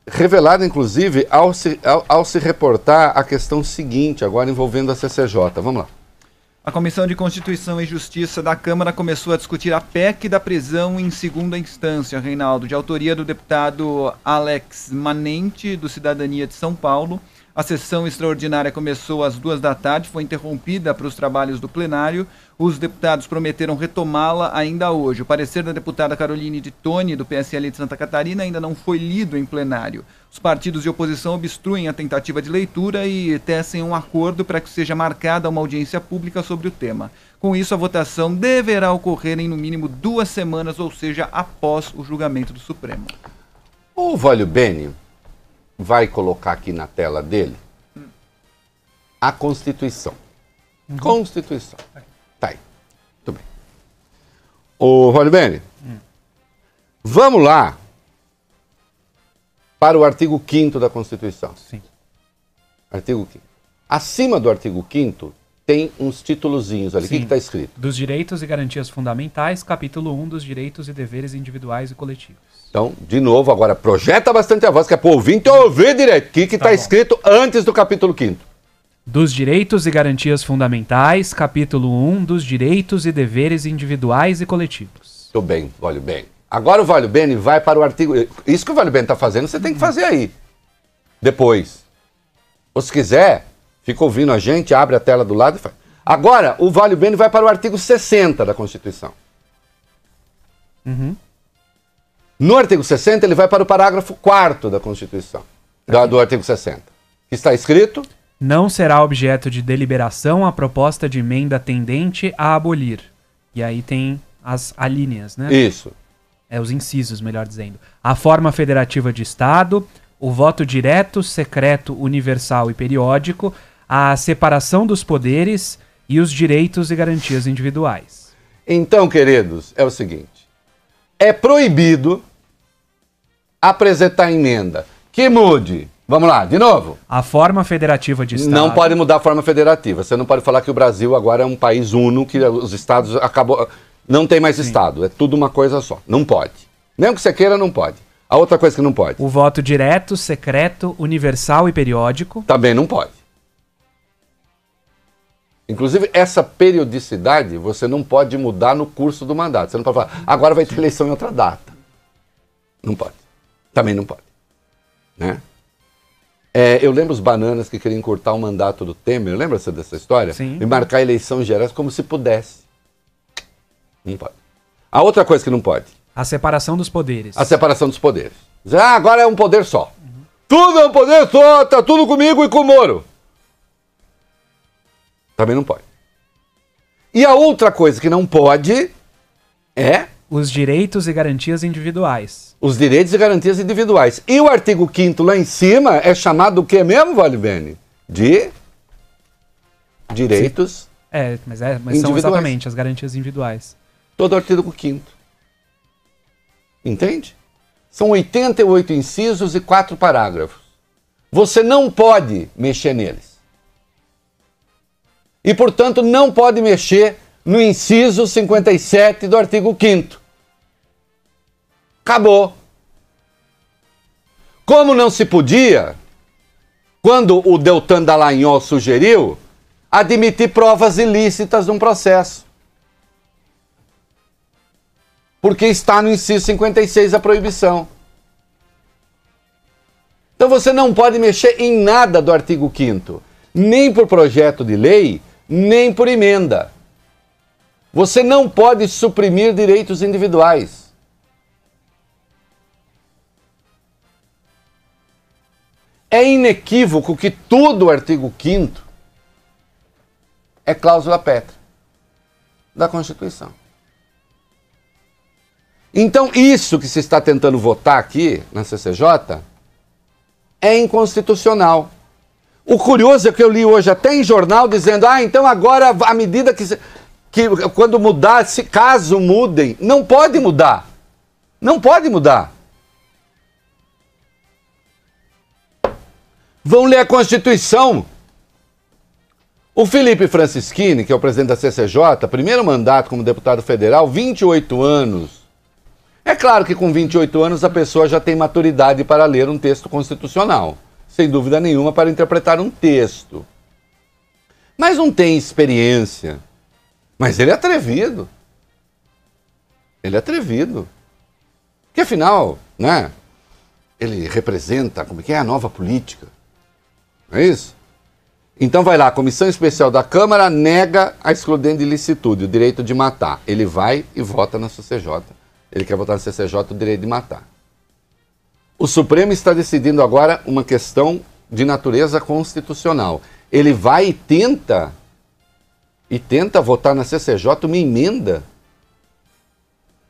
Revelado, inclusive, ao se reportar a questão seguinte, agora envolvendo a CCJ. Vamos lá. A Comissão de Constituição e Justiça da Câmara começou a discutir a PEC da prisão em segunda instância, Reinaldo, de autoria do deputado Alex Manente, do Cidadania de São Paulo. A sessão extraordinária começou às 14h, foi interrompida para os trabalhos do plenário. Os deputados prometeram retomá-la ainda hoje. O parecer da deputada Caroline de Toni, do PSL de Santa Catarina, ainda não foi lido em plenário. Os partidos de oposição obstruem a tentativa de leitura e tecem um acordo para que seja marcada uma audiência pública sobre o tema. Com isso, a votação deverá ocorrer em no mínimo 2 semanas, ou seja, após o julgamento do Supremo. O Vólio Bene vai colocar aqui na tela dele a Constituição. Constituição. Tá aí. Muito bem. Ô, Vólio Bene, vamos lá para o artigo 5º da Constituição. Sim. Artigo 5º. Acima do artigo 5º tem uns titulozinhos ali. O que está escrito? Dos direitos e garantias fundamentais, capítulo 1 dos direitos e deveres individuais e coletivos. Então, de novo, agora projeta bastante a voz, que é para o ouvinte ouvir direito. O que está escrito antes do capítulo 5º? Dos direitos e garantias fundamentais, capítulo 1 dos direitos e deveres individuais e coletivos. Muito bem, Vólio Bene. Agora o Vólio Bene vai para o artigo... Isso que o Vólio Bene está fazendo, você tem que fazer aí. Depois. Ou se quiser, fica ouvindo a gente, abre a tela do lado e faz. Agora, o Vólio Bene vai para o artigo 60 da Constituição. No artigo 60, ele vai para o parágrafo 4º da Constituição. Do artigo 60. Que está escrito... Não será objeto de deliberação a proposta de emenda tendente a abolir. E aí tem as alíneas, né? Isso. Os incisos, melhor dizendo. A forma federativa de Estado, o voto direto, secreto, universal e periódico, a separação dos poderes e os direitos e garantias individuais. Então, queridos, é o seguinte. É proibido apresentar emenda que mude... Vamos lá, de novo. A forma federativa de Estado... Não pode mudar a forma federativa. Você não pode falar que o Brasil agora é um país uno, que os estados acabou... Não tem mais Estado, é tudo uma coisa só. Não pode. Mesmo que você queira, não pode. A outra coisa que não pode. O voto direto, secreto, universal e periódico. Também não pode. Inclusive, essa periodicidade você não pode mudar no curso do mandato. Você não pode falar, agora vai ter eleição em outra data. Não pode. Também não pode. Né? Eu lembro os bananas que queriam encurtar o mandato do Temer, lembra-se dessa história? Sim. E marcar eleição gerais como se pudesse. Não pode. A outra coisa que não pode. A separação dos poderes. A separação dos poderes. Agora é um poder só. Tudo é um poder só, tá tudo comigo e com o Moro. Também não pode. E a outra coisa que não pode é... Os direitos e garantias individuais. Os direitos e garantias individuais. E o artigo 5º lá em cima é chamado do que mesmo, Vólio Bene? De direitos mas são exatamente as garantias individuais. Todo o artigo 5º. Entende? São 88 incisos e 4 parágrafos. Você não pode mexer neles. E, portanto, não pode mexer no inciso 57 do artigo 5º. Acabou. Como não se podia, quando o Deltan Dallagnol sugeriu, admitir provas ilícitas num processo. Porque está no inciso 56 a proibição. Então você não pode mexer em nada do artigo 5º, nem por projeto de lei, nem por emenda. Você não pode suprimir direitos individuais. É inequívoco que todo o artigo 5º é cláusula pétrea da Constituição. Então, isso que se está tentando votar aqui na CCJ é inconstitucional. O curioso é que eu li hoje até em jornal dizendo, então agora a medida que quando mudar, se caso mudem, não pode mudar. Não pode mudar. Vão ler a Constituição. O Felipe Francischini, que é o presidente da CCJ, primeiro mandato como deputado federal, 28 anos. É claro que com 28 anos a pessoa já tem maturidade para ler um texto constitucional. Sem dúvida nenhuma, para interpretar um texto. Mas não tem experiência. Mas ele é atrevido. Ele é atrevido. Porque afinal, né, ele representa, como que é, a nova política. Não é isso? Então vai lá, a Comissão Especial da Câmara nega a excludente de licitude, o direito de matar. Ele vai e vota na CCJ. Ele quer votar na CCJ o direito de matar. O Supremo está decidindo agora uma questão de natureza constitucional. Ele vai e tenta votar na CCJ uma emenda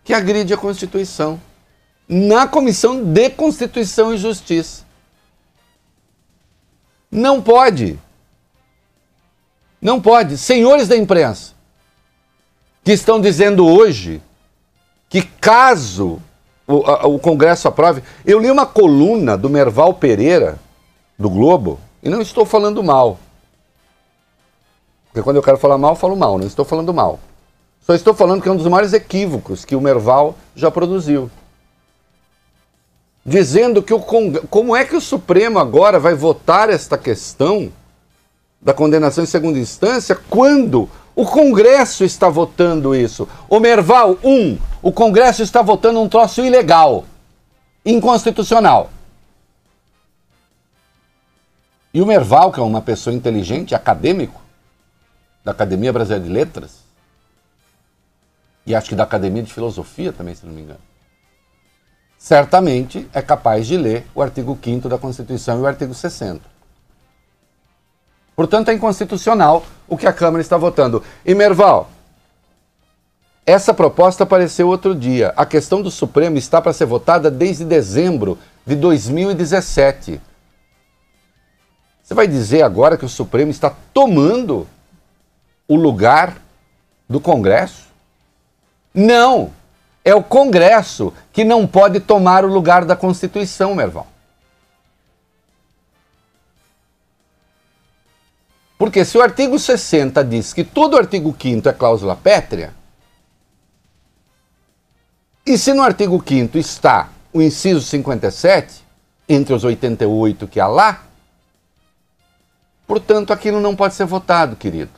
que agride a Constituição. Na Comissão de Constituição e Justiça. Não pode. Não pode. Senhores da imprensa, que estão dizendo hoje que caso o Congresso aprove... Eu li uma coluna do Merval Pereira, do Globo, e não estou falando mal. Porque quando eu quero falar mal, eu falo mal, não estou falando mal. Só estou falando que é um dos maiores equívocos que o Merval já produziu. Dizendo que como é que o Supremo agora vai votar esta questão da condenação em segunda instância quando o Congresso está votando isso? O Merval, o Congresso está votando um troço ilegal, inconstitucional. E o Merval, que é uma pessoa inteligente, acadêmico, da Academia Brasileira de Letras, e acho que da Academia de Filosofia também, se não me engano, certamente é capaz de ler o artigo 5º da Constituição e o artigo 60. Portanto, é inconstitucional o que a Câmara está votando. E, Merval, essa proposta apareceu outro dia. A questão do Supremo está para ser votada desde dezembro de 2017. Você vai dizer agora que o Supremo está tomando o lugar do Congresso? Não! É o Congresso que não pode tomar o lugar da Constituição, Merval. Porque se o artigo 60 diz que todo o artigo 5º é cláusula pétrea, e se no artigo 5º está o inciso 57, entre os 88 que há lá, portanto aquilo não pode ser votado, querido.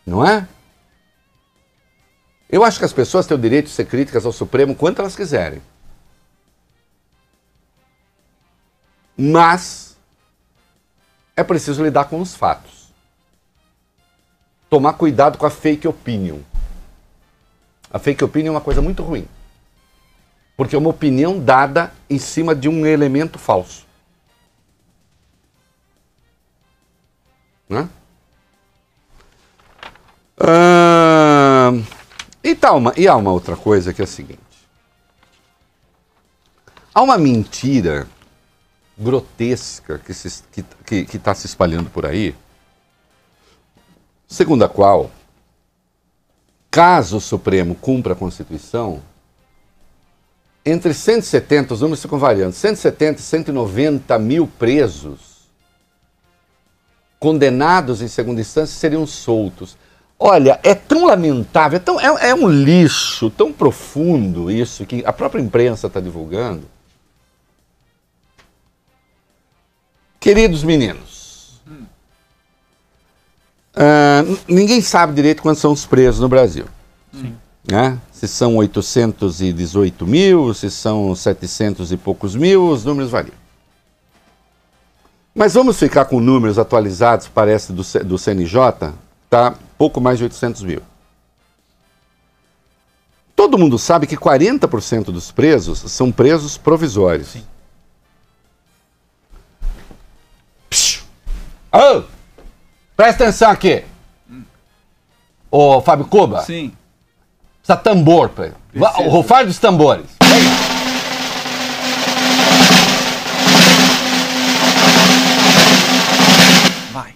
Não é? Eu acho que as pessoas têm o direito de ser críticas ao Supremo quanto elas quiserem. Mas é preciso lidar com os fatos. Tomar cuidado com a fake opinion. A fake opinion é uma coisa muito ruim. Porque é uma opinião dada em cima de um elemento falso. Né? E há uma outra coisa que é a seguinte. Há uma mentira grotesca que está se espalhando por aí, segundo a qual, caso o Supremo cumpra a Constituição, entre 170, os números ficam variando, 170 e 190 mil presos condenados em segunda instância seriam soltos. Olha, é tão lamentável, é um lixo tão profundo isso que a própria imprensa está divulgando. Queridos meninos, ninguém sabe direito quantos são os presos no Brasil. Sim. Né? Se são 818 mil, se são 700 e poucos mil, os números variam. Mas vamos ficar com números atualizados, parece, do CNJ, tá pouco mais de 800 mil. Todo mundo sabe que 40% dos presos são presos provisórios. Sim. Oh, presta atenção aqui. Ô, Fábio Cuba. Sim. Precisa tambor, o rufar dos tambores. Vai.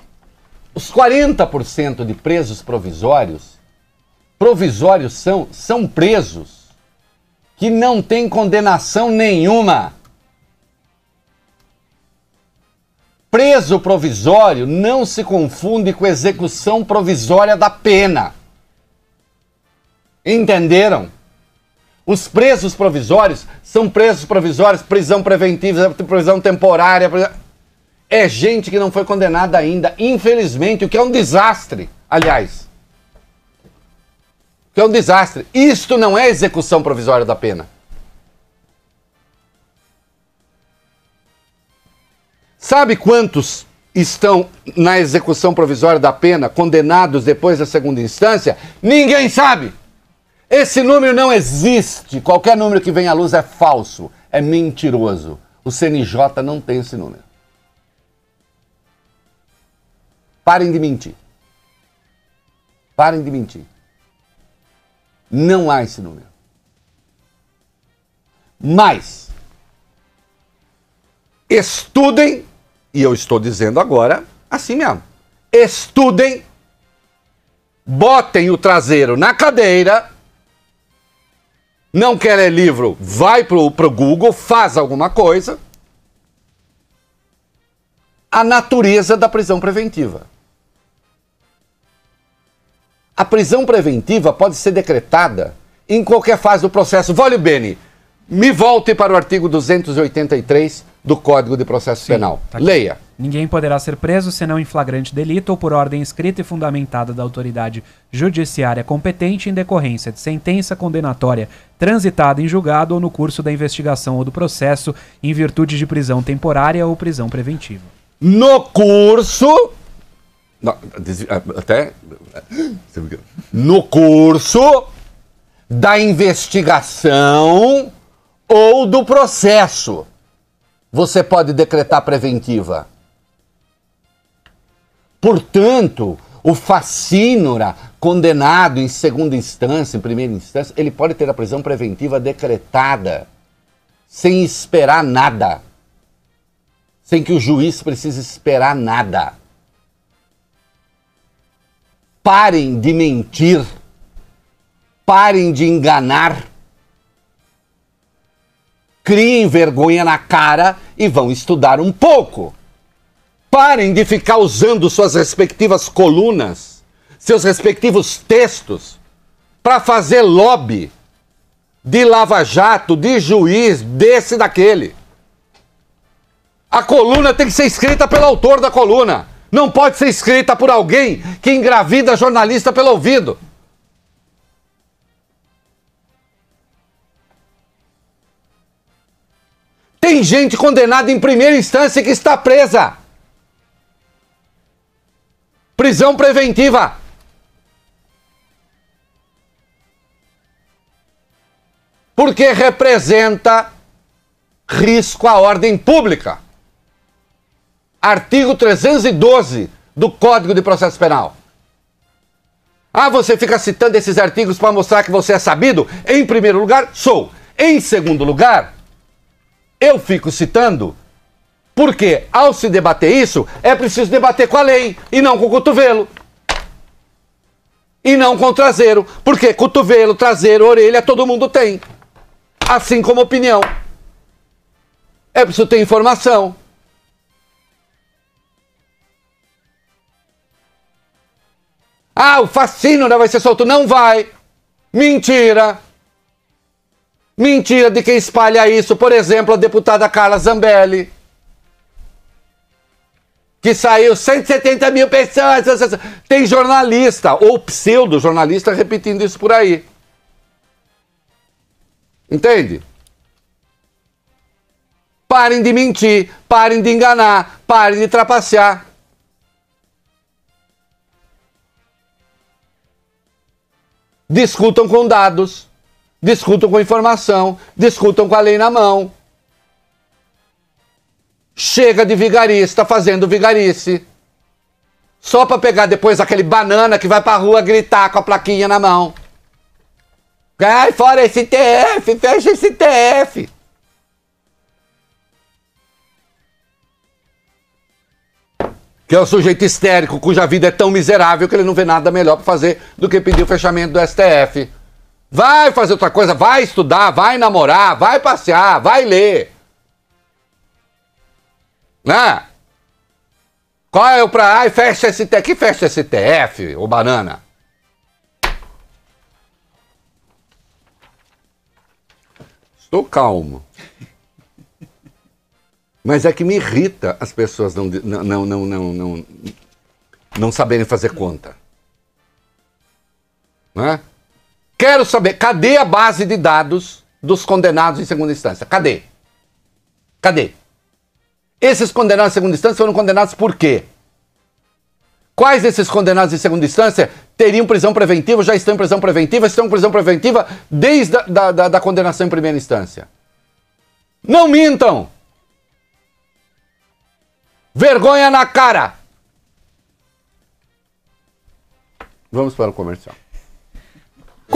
Os 40% de presos provisórios são presos que não têm condenação nenhuma. Preso provisório não se confunde com execução provisória da pena. Entenderam? Os presos provisórios são presos provisórios, prisão preventiva, prisão temporária. É gente que não foi condenada ainda, infelizmente, o que é um desastre, aliás. O que é um desastre. Isto não é execução provisória da pena. Sabe quantos estão na execução provisória da pena, condenados depois da segunda instância? Ninguém sabe! Esse número não existe. Qualquer número que vem à luz é falso, é mentiroso. O CNJ não tem esse número. Parem de mentir. Parem de mentir. Não há esse número. Mas, estudem, e eu estou dizendo agora assim mesmo, estudem, botem o traseiro na cadeira, não quer ler livro, vai pro Google, faz alguma coisa, a natureza da prisão preventiva. A prisão preventiva pode ser decretada em qualquer fase do processo. Vale bene, me volte para o artigo 283 do Código de Processo Penal. Tá aqui. Leia. Ninguém poderá ser preso senão em flagrante delito ou por ordem escrita e fundamentada da autoridade judiciária competente em decorrência de sentença condenatória transitada em julgado ou no curso da investigação ou do processo em virtude de prisão temporária ou prisão preventiva. No curso... Não, até... No curso da investigação ou do processo, você pode decretar preventiva. Portanto, o facínora condenado em segunda instância, em primeira instância, ele pode ter a prisão preventiva decretada sem esperar nada. Sem que o juiz precise esperar nada. Parem de mentir. Parem de enganar. Criem vergonha na cara e vão estudar um pouco. Parem de ficar usando suas respectivas colunas, seus respectivos textos, para fazer lobby de lava-jato, de juiz, desse e daquele. A coluna tem que ser escrita pelo autor da coluna. Não pode ser escrita por alguém que engravida jornalista pelo ouvido. Tem gente condenada em primeira instância que está presa. Prisão preventiva. Porque representa risco à ordem pública. Artigo 312 do Código de Processo Penal. Ah, você fica citando esses artigos para mostrar que você é sabido? Em primeiro lugar, sou. Em segundo lugar, eu fico citando porque, ao se debater isso, é preciso debater com a lei e não com o cotovelo. E não com o traseiro. Porque cotovelo, traseiro, orelha, todo mundo tem. Assim como opinião. É preciso ter informação. Ah, o facínora vai ser solto. Não vai. Mentira. Mentira de quem espalha isso. Por exemplo, a deputada Carla Zambelli. Que saiu 170 mil pessoas. Tem jornalista, ou pseudo-jornalista, repetindo isso por aí. Entende? Parem de mentir, parem de enganar, parem de trapacear. Discutam com dados, discutam com informação, discutam com a lei na mão. Chega de vigarista fazendo vigarice. Só para pegar depois aquele banana que vai pra rua gritar com a plaquinha na mão. Cai fora esse TF, fecha esse TF. Que é o sujeito histérico, cuja vida é tão miserável que ele não vê nada melhor para fazer do que pedir o fechamento do STF. Vai fazer outra coisa, vai estudar, vai namorar, vai passear, vai ler. Né? Qual é o pra... Ai, fecha esse TF. Que fecha esse TF, ô banana? Estou calmo. Mas é que me irrita as pessoas não saberem fazer conta. Não é? Quero saber, cadê a base de dados dos condenados em segunda instância? Cadê? Cadê? Esses condenados em segunda instância foram condenados por quê? Quais desses condenados em segunda instância teriam prisão preventiva, já estão em prisão preventiva, estão em prisão preventiva desde da condenação em primeira instância? Não mintam! Vergonha na cara! Vamos para o comercial.